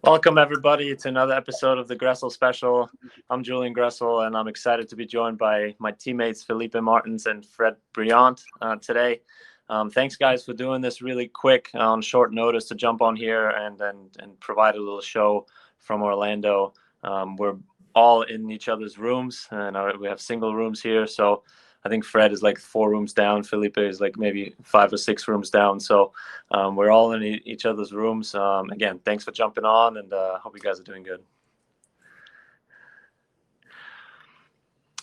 Welcome, everybody, to another episode of the Gressel Special. I'm Julian Gressel, and I'm excited to be joined by my teammates Felipe Martins and Fred Brillant today. Thanks, guys, for doing this really quick on short notice to jump on here and provide a little show from Orlando. We're all in each other's rooms, and we have single rooms here, so I think Fred is like 4 rooms down. Felipe is like maybe 5 or 6 rooms down. So we're all in each other's rooms. Again, thanks for jumping on, and hope you guys are doing good.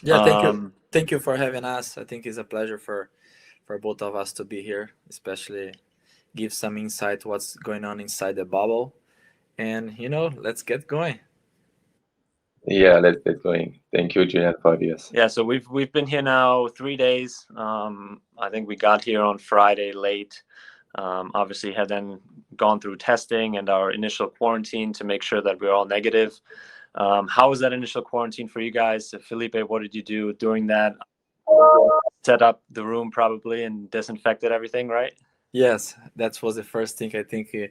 Yeah, thank you. Thank you for having us. I think it's a pleasure for both of us to be here, especially give some insight what's going on inside the bubble. And let's get going. Yeah, let's get going. Thank you, Julian, for this. Yeah, so we've been here now 3 days. I think we got here on Friday late. Obviously, had then gone through testing and our initial quarantine to make sure that we're all negative. How was that initial quarantine for you guys? Felipe, what did you do during that? Set up the room probably and disinfected everything, right? Yes, that was the first thing. I think we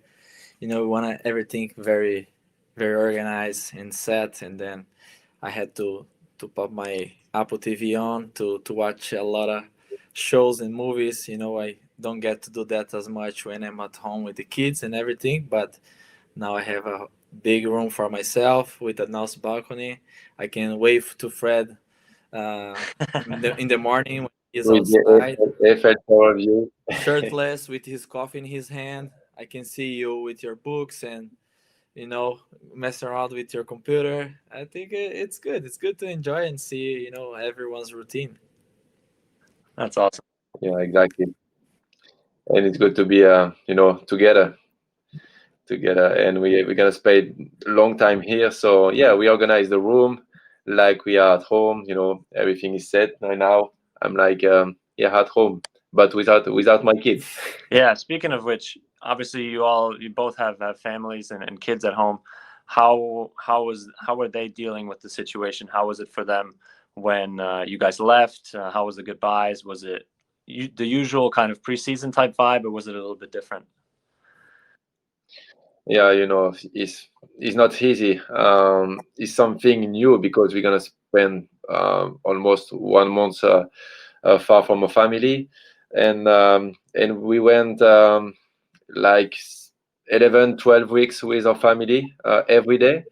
want everything very, very organized and set, and then I had to pop my Apple TV on to watch a lot of shows and movies. I don't get to do that as much when I'm at home with the kids and everything, but now I have a big room for myself with a nice balcony. I can wave to Fred in the morning when he's With outside, the Eiffel Tower view. shirtless with his coffee in his hand. I can see you with your books and mess around with your computer. I think it's good. It's good to enjoy and see everyone's routine. That's awesome. Yeah, exactly. And it's good to be, together. And we're gonna spend a long time here. So yeah, we organize the room like we are at home. Everything is set right now. I'm like, at home, but without my kids. Yeah, speaking of which, obviously you both have families and kids at home. How were they dealing with the situation? How was it for them when you guys left? How was the goodbyes? Was it the usual kind of preseason type vibe, or was it a little bit different? Yeah, it's not easy. It's something new because we're gonna spend almost 1 month far from a family, and we went like 11, 12 weeks with our family every day,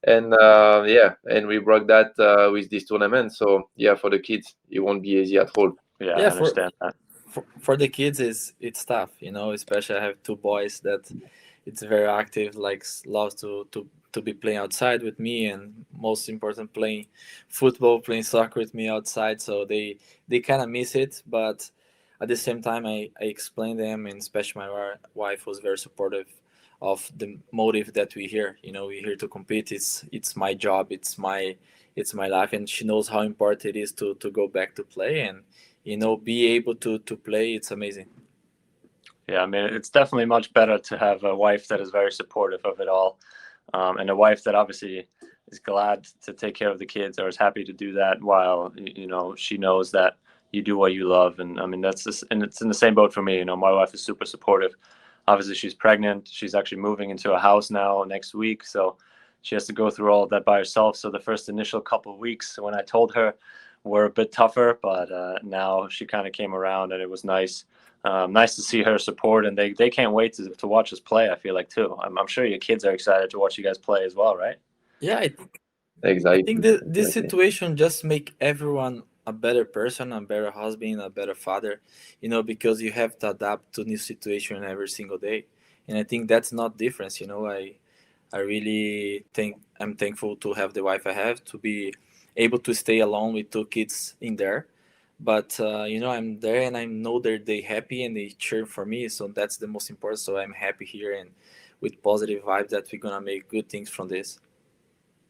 and and we broke that with this tournament. So yeah, for the kids, it won't be easy at all. Yeah, Yeah, I understand that. for the kids it's tough, especially I have 2 boys that it's very active, like loves to be playing outside with me, and most important, playing football, playing soccer with me outside. So they kind of miss it, but at the same time I explain them, and especially my wife was very supportive of the motive that we here. We're here to compete. It's my job, it's my life, and she knows how important it is to go back to play and be able to play. It's amazing. Yeah, I mean, it's definitely much better to have a wife that is very supportive of it all, and a wife that obviously is glad to take care of the kids or is happy to do that while she knows that you do what you love. And I mean, and it's in the same boat for me. My wife is super supportive. Obviously, she's pregnant. She's actually moving into a house now next week, so she has to go through all of that by herself. So the first initial couple of weeks when I told her were a bit tougher, but now she kind of came around, and it was nice. Nice to see her support, and they can't wait to watch us play. I feel like too. I'm sure your kids are excited to watch you guys play as well, right? Yeah, I think Exactly. this situation just make everyone a better person, a better husband, a better father, because you have to adapt to new situation every single day. And I think that's not difference. I really think I'm thankful to have the wife I have, to be able to stay alone with 2 kids in there. But I'm there, and I know they happy and they cheer for me. So that's the most important. So I'm happy here, and with positive vibes that we're gonna make good things from this.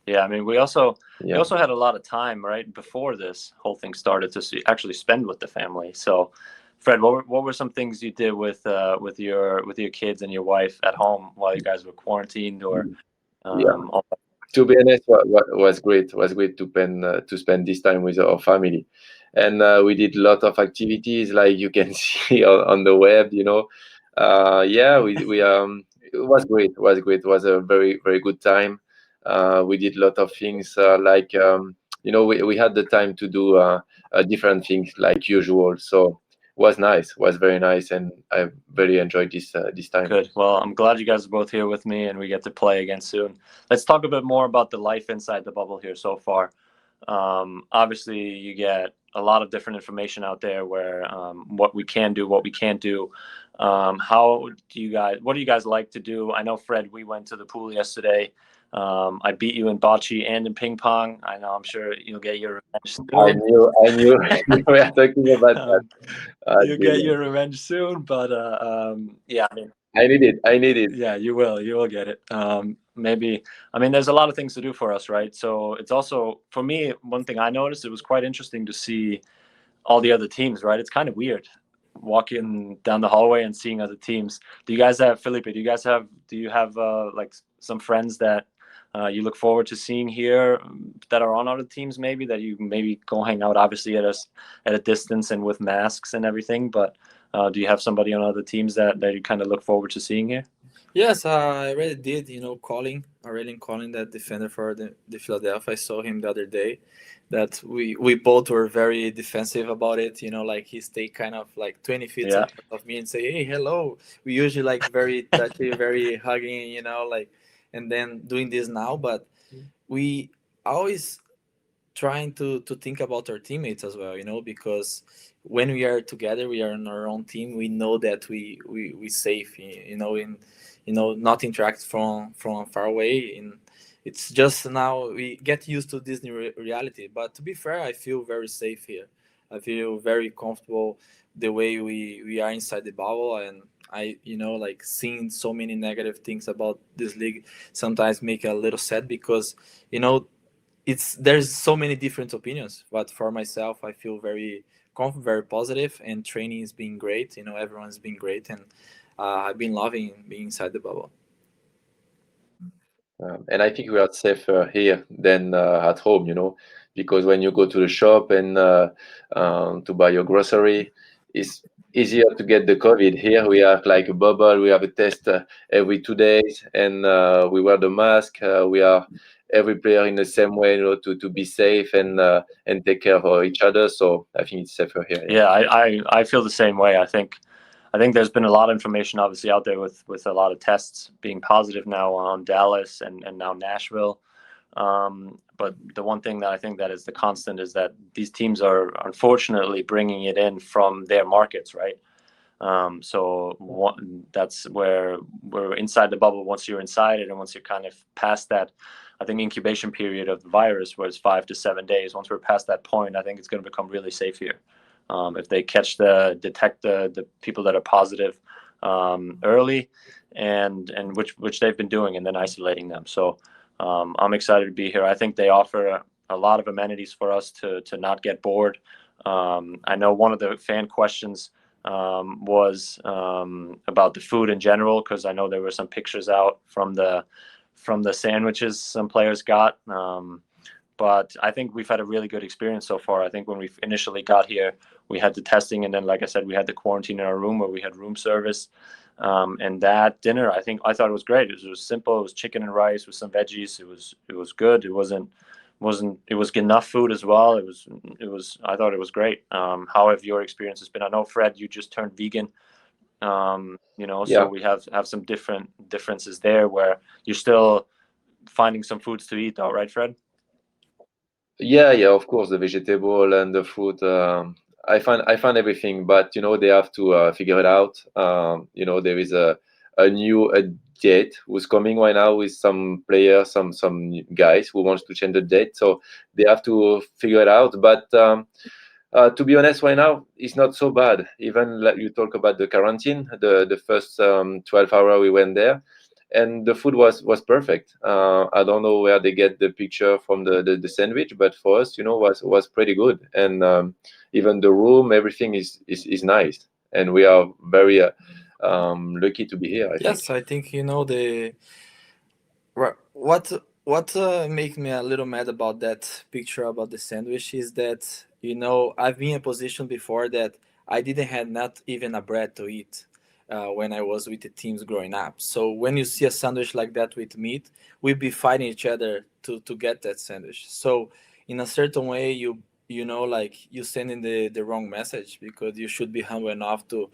Yeah, I mean, we also Yeah. had a lot of time right before this whole thing started to actually spend with the family. So, Fred, what were some things you did with your kids and your wife at home while you guys were quarantined or Yeah. all To be honest, what was great to spend this time with our family, and we did a lot of activities like you can see on the web. Yeah, we it was great. It was great. It was a very, very good time. We did a lot of things like, we had the time to do different things like usual. So it was nice. It was very nice, and I very enjoyed this time. Good. Well, I'm glad you guys are both here with me and we get to play again soon. Let's talk a bit more about the life inside the bubble here so far. Obviously, you get a lot of different information out there where what we can do, what we can't do. What do you guys like to do? I know, Fred, we went to the pool yesterday. I beat you in bocce and in ping pong. I know, I'm sure you'll get your revenge I soon. knew you were talking about that. You'll get your revenge soon, but yeah, I mean, I need it. I need it. yeah, you will. You will get it. Maybe. I mean, there's a lot of things to do for us, right? So it's also for me. One thing I noticed, it was quite interesting to see all the other teams, right? It's kind of weird walking down the hallway and seeing other teams. Do you guys have Felipe? Do you have like some friends that you look forward to seeing here that are on other teams? Maybe that you maybe go hang out, obviously at a distance and with masks and everything. But do you have somebody on other teams that you kind of look forward to seeing here? Yes, I already did. Colin, that defender for the Philadelphia. I saw him the other day. That we both were very defensive about it. Like he stayed kind of like 20 feet Yeah. in front of me and say, "Hey, hello." We usually like very touchy, very hugging. Like, and then doing this now, but we always trying to think about our teammates as well, because when we are together, we are on our own team. We know that we safe, in not interact from far away. And it's just now we get used to this new reality. But to be fair, I feel very safe here. I feel very comfortable the way we are inside the bubble. And I, like seeing so many negative things about this league sometimes make a little sad because, there's so many different opinions. But for myself, I feel very confident, very positive, and training is being great. Everyone's been great, and I've been loving being inside the bubble. And I think we are safer here than at home, because when you go to the shop and to buy your grocery, it's easier to get the COVID. Here we have like a bubble. We have a test every 2 days, and we wear the mask. We are every player in the same way, to be safe and take care of each other. So I think it's safer here. Yeah, I feel the same way. I think there's been a lot of information obviously out there with a lot of tests being positive now on Dallas and now Nashville. But the one thing that I think that is the constant is that these teams are unfortunately bringing it in from their markets, right? That's where we're inside the bubble. Once you're inside it and once you're kind of past that, I think incubation period of the virus was 5 to 7 days. Once we're past that point, I think it's going to become really safe here. If they detect the people that are positive early, and which they've been doing, and then isolating them. So I'm excited to be here. I think they offer a lot of amenities for us to not get bored. I know one of the fan questions was about the food in general, because I know there were some pictures out from the sandwiches some players got. But I think we've had a really good experience so far. I think when we initially got here, we had the testing, and then, like I said, we had the quarantine in our room where we had room service. And that dinner, I thought it was great. It was simple. It was chicken and rice with some veggies. It was good. It was enough food as well. I thought it was great. How have your experiences been? I know, Fred, you just turned vegan. Yeah. So we have some differences there where you're still finding some foods to eat, though, right, Fred? Yeah, of course, the vegetable and the fruit. I find everything, but they have to figure it out. There is a date who's coming right now with some players, some guys who wants to change the date, so they have to figure it out. But to be honest, right now it's not so bad. Even like you talk about the quarantine, the first 12 hour we went there, and the food was perfect. I don't know where they get the picture from the sandwich, but for us, was pretty good. And even the room, everything is nice, and we are very lucky to be here. Yes, I think the what make me a little mad about that picture about the sandwich is that I've been in a position before that I didn't have not even a bread to eat. when I was with the teams growing up. So when you see a sandwich like that with meat, we'd be fighting each other to get that sandwich. So in a certain way, you know, like you sending the wrong message, because you should be humble enough to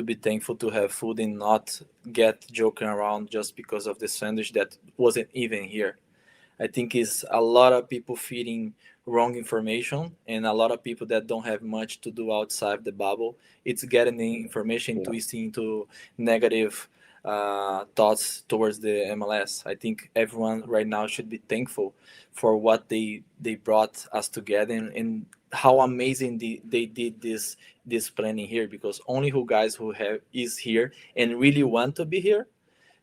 be thankful to have food and not get joking around just because of the sandwich that wasn't even here. I think it's a lot of people feeding wrong information, and a lot of people that don't have much to do outside the bubble. It's getting the information Yeah. twisting into negative thoughts towards the MLS. I think everyone right now should be thankful for what they brought us together, and how amazing they did this planning here, because only who guys who have is here and really want to be here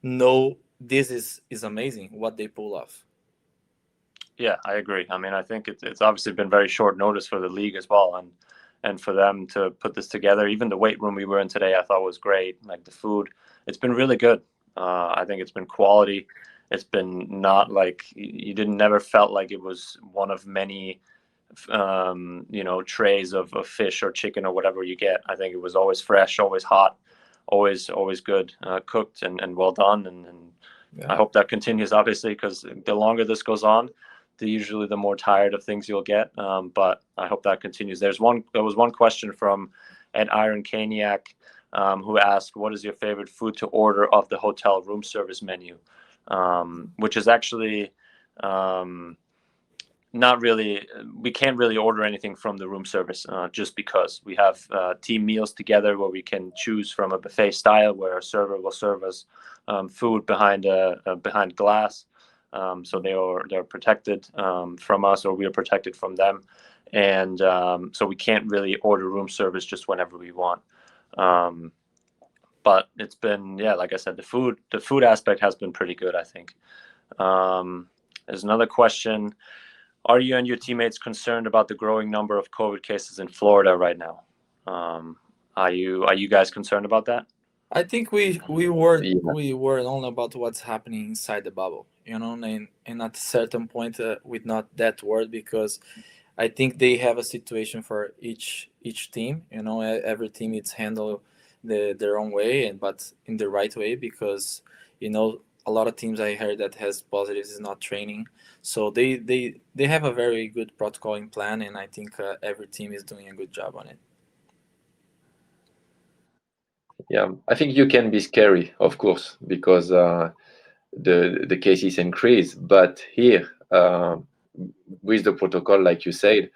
know this is amazing what they pull off. Yeah, I agree. I mean, I think it's obviously been very short notice for the league as well, and for them to put this together. Even the weight room we were in today, I thought was great. Like the food, it's been really good. I think it's been quality. It's been not like you didn't never felt like it was one of many, trays of fish or chicken or whatever you get. I think it was always fresh, always hot, always good, cooked and well done. And I Yeah. hope that continues, obviously, because the longer this goes on, the more tired of things you'll get. But I hope that continues. There was one question from Ed Iron Caniac, who asked, "What is your favorite food to order off the hotel room service menu?" Which is actually not really. We can't really order anything from the room service, just because we have team meals together where we can choose from a buffet style where a server will serve us food behind glass. So they're protected from us, or we are protected from them, and so we can't really order room service just whenever we want. Um, but it's been, yeah, like I said, the food aspect has been pretty good, I think. There's another question: are you and your teammates concerned about the growing number of COVID cases in Florida right now? Are you guys concerned about that? I think we Yeah. we were only about what's happening inside the bubble, you know, and at a certain point, with not that word, because I think they have a situation for each team. You know, every team is handled their own way, and but in the right way, because you know a lot of teams I heard that has positives is not training, so they have a very good protocol in plan, and I think every team is doing a good job on it. Yeah, I think you can be scary, of course, because the cases increase. But here, with the protocol, like you said,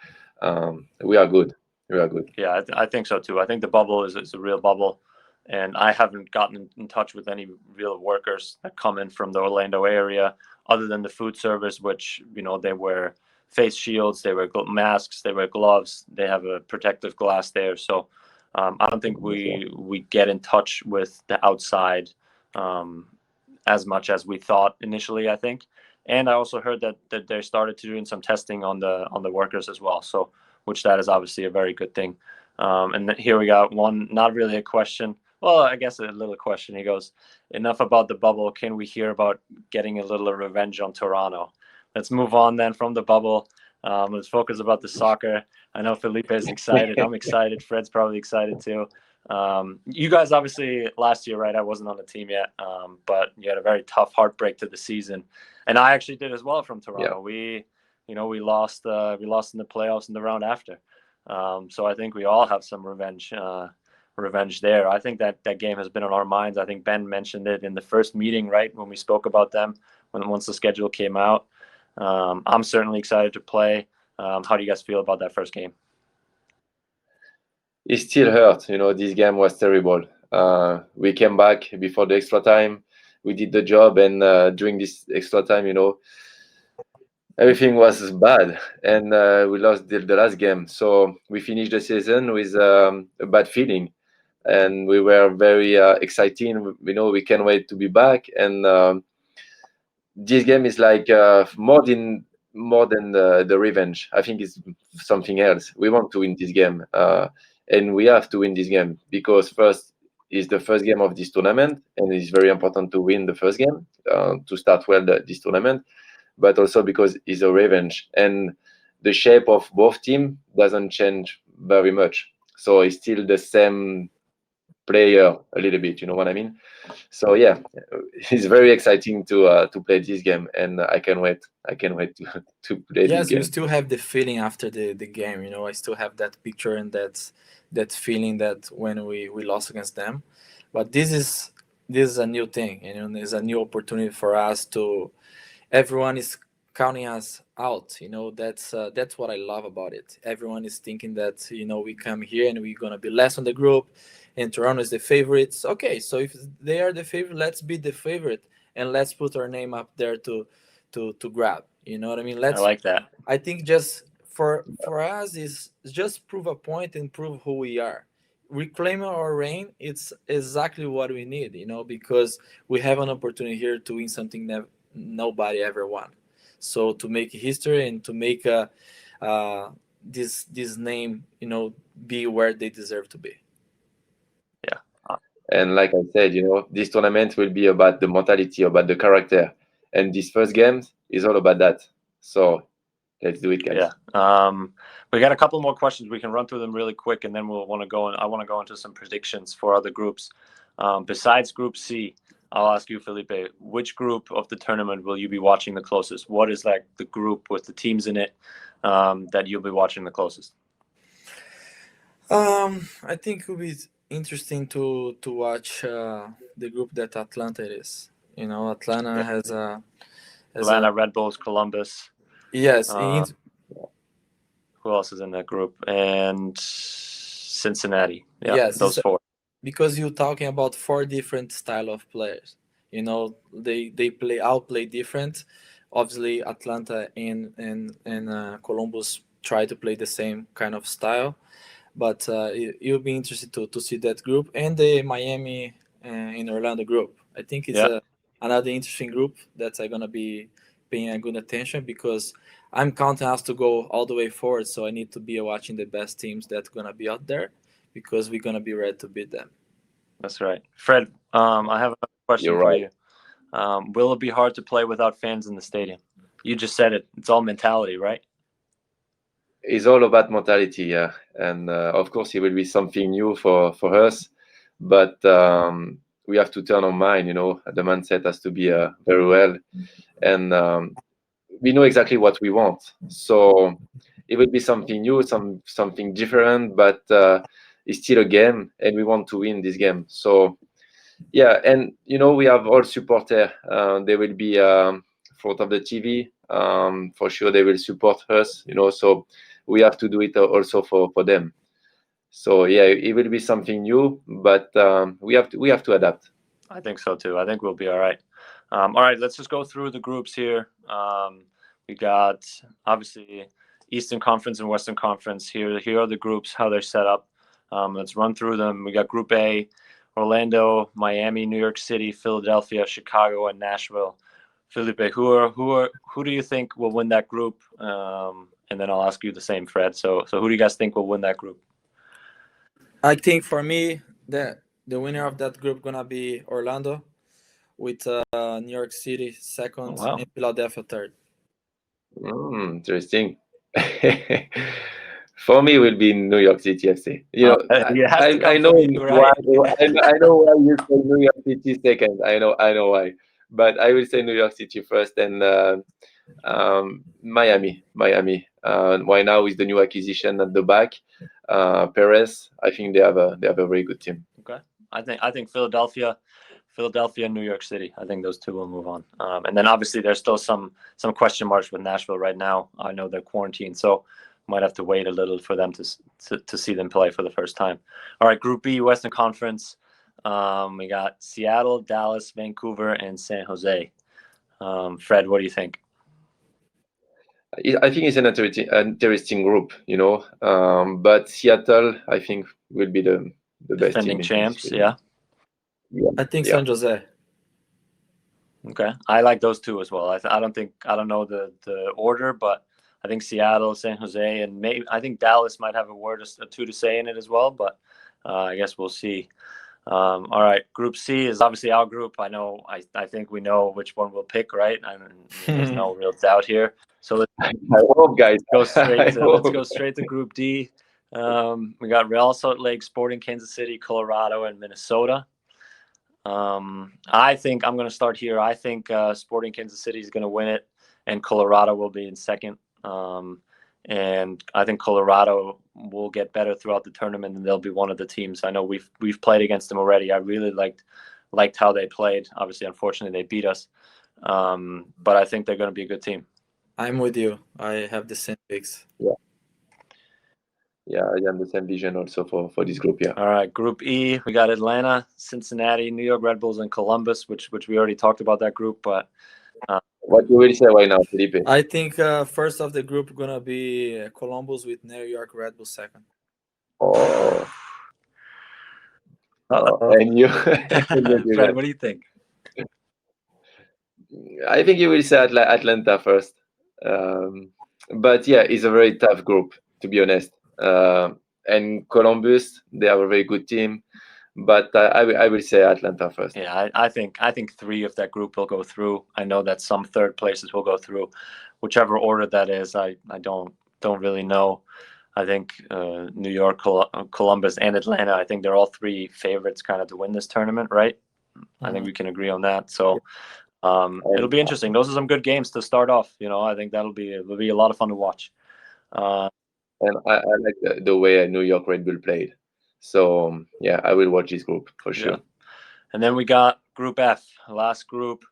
we are good. We are good. Yeah, I think so too. I think the bubble is a real bubble, and I haven't gotten in touch with any real workers that come in from the Orlando area, other than the food service, which they wear face shields, they wear masks, they wear gloves, they have a protective glass there. So I don't think we get in touch with the outside um, as much as we thought initially, I think. And I also heard that they started to doing some testing on the workers as well. So, which that is obviously a very good thing. And here we got one, not really a question. Well, I guess a little question. He goes, "Enough about the bubble. Can we hear about getting a little revenge on Toronto?" Let's move on then from the bubble. Let's focus about the soccer. I know Felipe is excited. I'm excited. Fred's probably excited too. You guys obviously last year, right? I wasn't on the team yet, but you had a very tough heartbreak to the season, and I actually did as well from Yeah. Toronto. We lost in the playoffs in the round after. So I think we all have some revenge there. I think that game has been on our minds. I think Ben mentioned it in the first meeting, right, when we spoke about them, once the schedule came out. I'm certainly excited to play. How do you guys feel about that first game? It still hurt. This game was terrible. We came back before the extra time. We did the job, and during this extra time, everything was bad, and we lost the last game. So we finished the season with a bad feeling, and we were very excited. We can't wait to be back, and this game is like more than the revenge. I think it's something else. We want to win this game, and we have to win this game because first is the first game of this tournament, and it's very important to win the first game to start well this tournament. But also because it's a revenge, and the shape of both team doesn't change very much. So it's still the same player a little bit. You know what I mean? So yeah, it's very exciting to play this game, and I can't wait. I can't wait to to play this Yes, you game. still have the feeling after the game. I still have that picture and that feeling that when we lost against them. But this is a new thing, it's a new opportunity for us to. Everyone is counting us out. That's what I love about it. Everyone is thinking that we come here and we're gonna be less on the group, and Toronto is the favorites. Okay, so if they are the favorite, let's be the favorite and let's put our name up there to grab. You know what I mean? I like that. I think just for us is just prove a point and prove who we are. Reclaiming our reign, it's exactly what we need, because we have an opportunity here to win something that nobody ever won. So to make history and to make this name, be where they deserve to be. Yeah. And like I said, this tournament will be about the mentality, about the character, and this first game is all about that. So let's do it, guys. Yeah. We got a couple more questions. We can run through them really quick, and then we'll want to go. I want to go into some predictions for other groups. Besides Group C, I'll ask you, Felipe, which group of the tournament will you be watching the closest? What is like the group with the teams in it that you'll be watching the closest? I think it will be interesting to watch the group that Atlanta is. Atlanta has Atlanta, Red Bulls, Columbus. Yes. Who else is in that group? And Cincinnati. Yeah, yes, those four. Because you're talking about four different style of players. They outplay different. Obviously, Atlanta and Columbus try to play the same kind of style, but you'll be interested to see that group and the Miami in Orlando group. I think it's another interesting group that I'm gonna be paying a good attention, because I'm counting us to go all the way forward. So I need to be watching the best teams that's gonna be out there, because we're gonna be ready to beat them. That's right, Fred. I have a question You're for right. you. Will it be hard to play without fans in the stadium? You just said it. It's all mentality, right? It's all about mentality, yeah. And of course, it will be something new for us, but we have to turn our mind. The mindset has to be very well, and we know exactly what we want. So it will be something new, something different, but it's still a game, and we want to win this game. So yeah, and we have all supporters. They will be front of the TV. For sure, they will support us. So we have to do it also for them. So yeah, it will be something new, but we have to adapt. I think so too. I think we'll be all right. All right, let's just go through the groups here. We got obviously Eastern Conference and Western Conference. Here are the groups, how they're set up. Let's run through them. We got Group A: Orlando, Miami, New York City, Philadelphia, Chicago, and Nashville. Felipe, who do you think will win that group? And then I'll ask you the same, Fred. So who do you guys think will win that group? I think for me, the winner of that group gonna be Orlando, with New York City second and Philadelphia third. Interesting. For me, it will be New York City FC. I know why. I know why you say New York City second. I know why, but I will say New York City first, and Miami. Why now is the new acquisition at the back? Perez. I think they have a very good team. Okay, I think Philadelphia, and New York City. I think those two will move on. And then obviously there's still some question marks with Nashville right now. I know they're quarantined, so might have to wait a little for them to see them play for the first time. All right, Group B, Western Conference. We got Seattle, Dallas, Vancouver, and San Jose. Fred, what do you think? I think it's an interesting group, but Seattle, I think, will be the best defending team. champs, yeah. I think San Jose. Okay, I like those two as well. I don't know the order, but I think Seattle, San Jose, and maybe I think Dallas might have a word or two to say in it as well. But I guess we'll see. All right, Group C is obviously our group. I think we know which one we'll pick, right? There's no real doubt here. So I hope, guys. Let's go straight to Group D. We got Real Salt Lake, Sporting Kansas City, Colorado, and Minnesota. I think I'm going to start here. I think Sporting Kansas City is going to win it, and Colorado will be in second. And I think Colorado will get better throughout the tournament, and they'll be one of the teams. I know we've played against them already. I really liked how they played. Obviously, unfortunately, they beat us, but I think they're going to be a good team. I'm with you. I have the same picks. Yeah, I am the same vision also for this group. Yeah. All right, Group E, we got Atlanta, Cincinnati, New York Red Bulls, and Columbus, which we already talked about that group. But What you will say right now, Felipe? I think first of the group gonna be Columbus with New York Red Bull second. Oh, Uh-oh. and you, Fred, what do you think? I think you will say Atlanta first. But yeah, it's a very tough group, to be honest. And Columbus, they have a very good team, but I will say Atlanta first. Yeah, I think three of that group will go through. I know that some third places will go through, whichever order that is. I don't really know. I think New York, Columbus, and Atlanta. I think they're all three favorites, kind of to win this tournament, right? I think we can agree on that. So it'll be interesting. Those are some good games to start off. I think it'll be a lot of fun to watch. And I like the way New York Red Bull played. So yeah, I will watch this group for sure. Yeah. And then we got Group F, last group,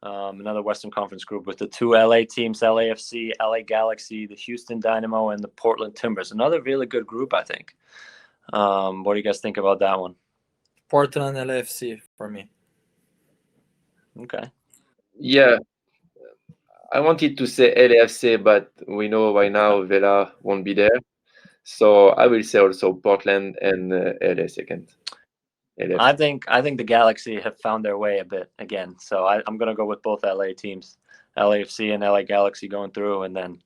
another Western Conference group with the two LA teams, LAFC, LA Galaxy, the Houston Dynamo, and the Portland Timbers. Another really good group, I think. What do you guys think about that one? Portland LAFC for me. Okay. Yeah, I wanted to say LAFC, but we know right now Vela won't be there. So I will say also Portland and LA second. I think the Galaxy have found their way a bit again. So I'm going to go with both LA teams, LAFC and LA Galaxy going through, and then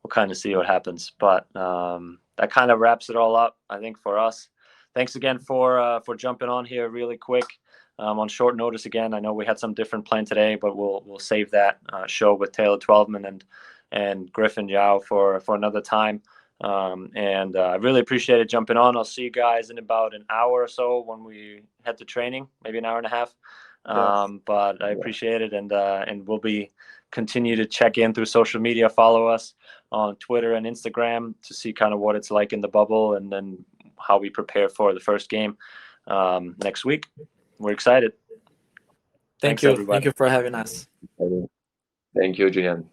we'll kind of see what happens. But that kind of wraps it all up, I think, for us. Thanks again for jumping on here really quick on short notice again. I know we had some different plan today, but we'll save that show with Taylor Twelveman and Griffin Yao for another time. And I really appreciated jumping on. I'll see you guys in about an hour or so when we head to training, maybe an hour and a half. But I appreciate it, and we'll be continue to check in through social media. Follow us on Twitter and Instagram to see kind of what it's like in the bubble, and then how we prepare for the first game next week. We're excited. Thanks, everybody. Thank you for having us. Thank you, Julian.